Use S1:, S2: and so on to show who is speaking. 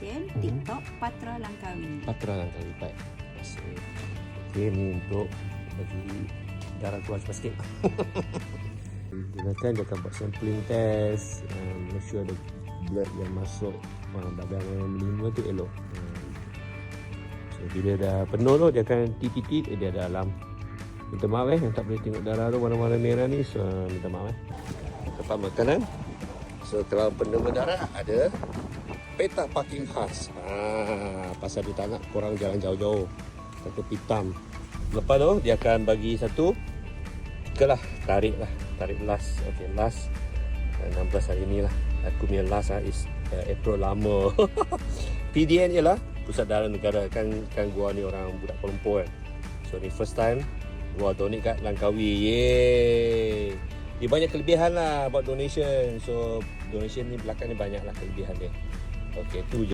S1: PDN, TikTok, Patra Langkawi.
S2: Patra Langkawi, baik. Terima kasih. Okey, ni untuk bagi darah keluar sikit. Gunakan, dia akan buat sampling test, make sure ada blood yang masuk badan yang melima tu elok. So, bila dah penuh tu, dia akan titit, dia ada alam. Minta maaf yang tak boleh tengok darah tu warna-warna merah ni. So, minta maaf tempat makanan. So, kalau penderma darah ada peta parking khas. Pasal dia tak nak korang jalan jauh-jauh. Satu hitam. Lepas tu, dia akan bagi satu tarik last. Okay, last 16 hari ni lah. Aku punya last is April lama. PDN ialah Pusat Darah Negara. Kan gua ni orang budak Kuala Lumpur kan. So ni first time gua donate kat Langkawi. Yeay. Dia banyak kelebihan lah buat donation. So donation ni belakang ni banyak lah kelebihan dia. Okay, tu je.